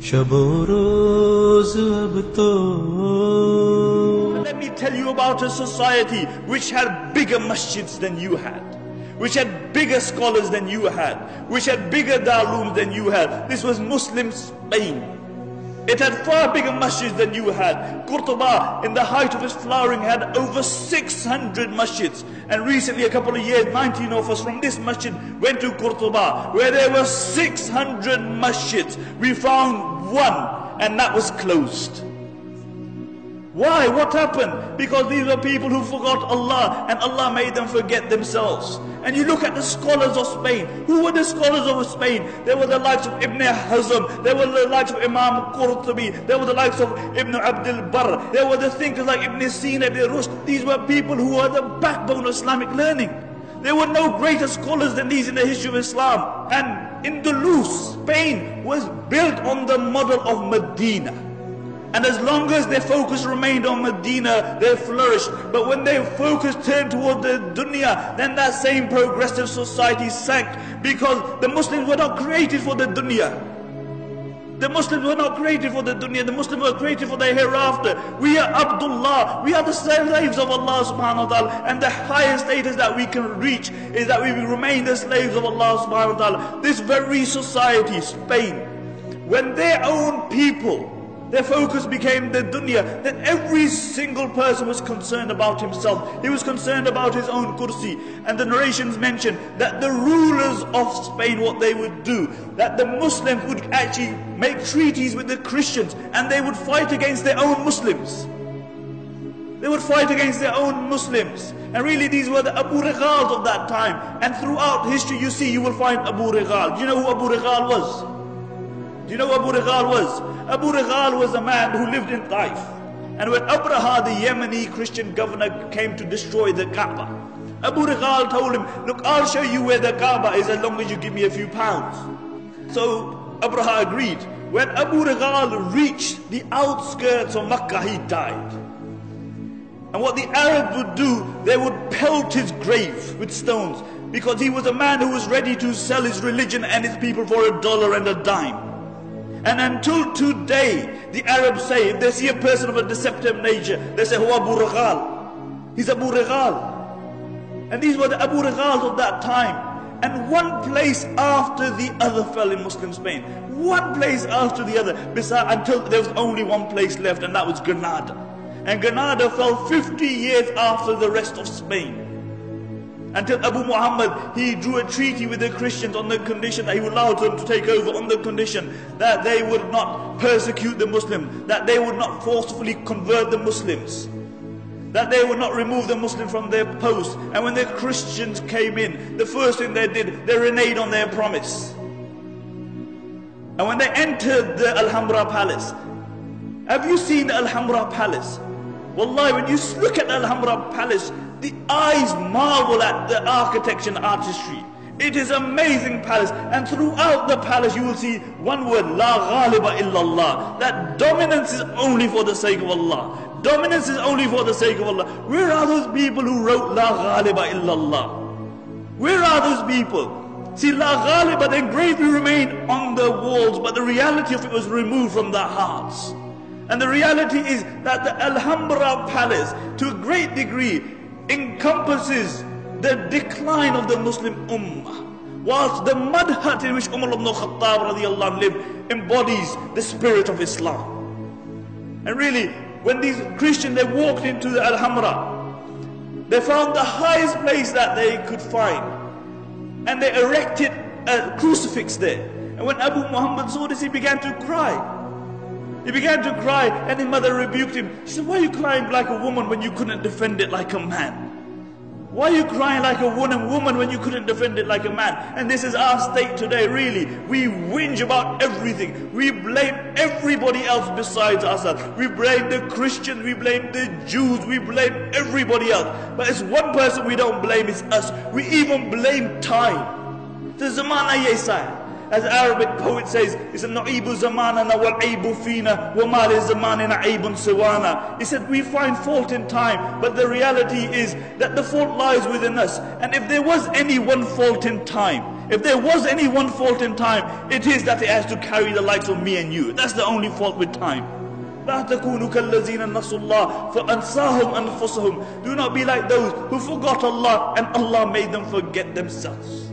Let me tell you about a society which had bigger masjids than you had, which had bigger scholars than you had, which had bigger darulooms than you had. This was Muslim Spain. It had far bigger masjids than you had. Qurtuba, in the height of its flowering, had over 600 masjids. And recently, a couple of years, 19 of us from this masjid went to Qurtuba, where there were 600 masjids. We found one, and that was closed. Why? What happened? Because these were people who forgot Allah, and Allah made them forget themselves. And you look at the scholars of Spain. Who were the scholars of Spain? There were the likes of Ibn Hazm, there were the likes of Imam Qurtubi, there were the likes of Ibn Abdul Barr, there were the thinkers like Ibn Sina, Ibn Rushd. These were people who were the backbone of Islamic learning. There were no greater scholars than these in the history of Islam. And Andalus, Spain, was built on the model of Medina. And as long as their focus remained on Medina, they flourished. But when their focus turned toward the dunya, then that same progressive society sank. Because the Muslims were not created for the dunya. The Muslims were not created for the dunya. The Muslims were created for the hereafter. We are Abdullah. We are the slaves of Allah subhanahu wa ta'ala. And the highest status that we can reach is that we will remain the slaves of Allah subhanahu wa ta'ala. This very society, Spain, when their own people, their focus became the dunya, then every single person was concerned about himself. He was concerned about his own kursi. And the narrations mention that the rulers of Spain, what they would do, that the Muslims would actually make treaties with the Christians, and they would fight against their own Muslims. They would fight against their own Muslims. And really these were the Abu Righals of that time. And throughout history you will find Abu Righal. Do you know who Abu Righal was? Do you know who Abu Righal was? Abu Righal was a man who lived in Taif. And when Abraha, the Yemeni Christian governor, came to destroy the Kaaba, Abu Righal told him, look, I'll show you where the Kaaba is as long as you give me a few pounds. So Abraha agreed. When Abu Righal reached the outskirts of Makkah, he died. And what the Arabs would do, they would pelt his grave with stones, because he was a man who was ready to sell his religion and his people for $1 and a dime. And until today, the Arabs say, if they see a person of a deceptive nature, they say, "Huwa Abu Righal." He's Abu Righal. And these were the Abu Righals of that time. And one place after the other fell in Muslim Spain. One place after the other. Until there was only one place left, and that was Granada. And Granada fell 50 years after the rest of Spain. Until Abu Muhammad, he drew a treaty with the Christians on the condition that he would allow them to take over, on the condition that they would not persecute the Muslims, that they would not forcefully convert the Muslims, that they would not remove the Muslims from their posts. And when the Christians came in, the first thing they did, they reneged on their promise. And when they entered the Alhambra Palace, have you seen the Alhambra Palace? Wallahi, when you look at the Alhambra Palace, the eyes marvel at the architecture and artistry. It is an amazing palace, and throughout the palace you will see one word, La Ghaliba illallah. That dominance is only for the sake of Allah. Dominance is only for the sake of Allah. Where are those people who wrote La Ghaliba illallah? Where are those people? See, La Ghaliba, the engraving remained on the walls, but the reality of it was removed from their hearts. And the reality is that the Alhambra Palace, to a great degree, encompasses the decline of the Muslim Ummah, whilst the mud hut in which Umar ibn Khattab radiallahu anhu lived embodies the spirit of Islam. And really, when these Christians, they walked into the Alhambra, they found the highest place that they could find, and they erected a crucifix there. And when Abu Muhammad saw this, he began to cry. He began to cry, and his mother rebuked him. She said, "Why are you crying like a woman when you couldn't defend it like a man? Why are you crying like a woman when you couldn't defend it like a man?" And this is our state today, really. We whinge about everything. We blame everybody else besides ourselves. We blame the Christians, we blame the Jews, we blame everybody else. But it's one person we don't blame, it's us. We even blame time. The zamana yesa. As the Arabic poet says, it's a na'ibu zamanana wal aibu fina wa ma li zamanina aibun siwana. He said, we find fault in time, but the reality is that the fault lies within us. And if there was any one fault in time, If there was any one fault in time, it is that it has to carry the likes of me and you. That's the only fault with time. لا تكونوا كالذين نسوا الله فأنساهم أنفسهم. Do not be like those who forgot Allah and Allah made them forget themselves.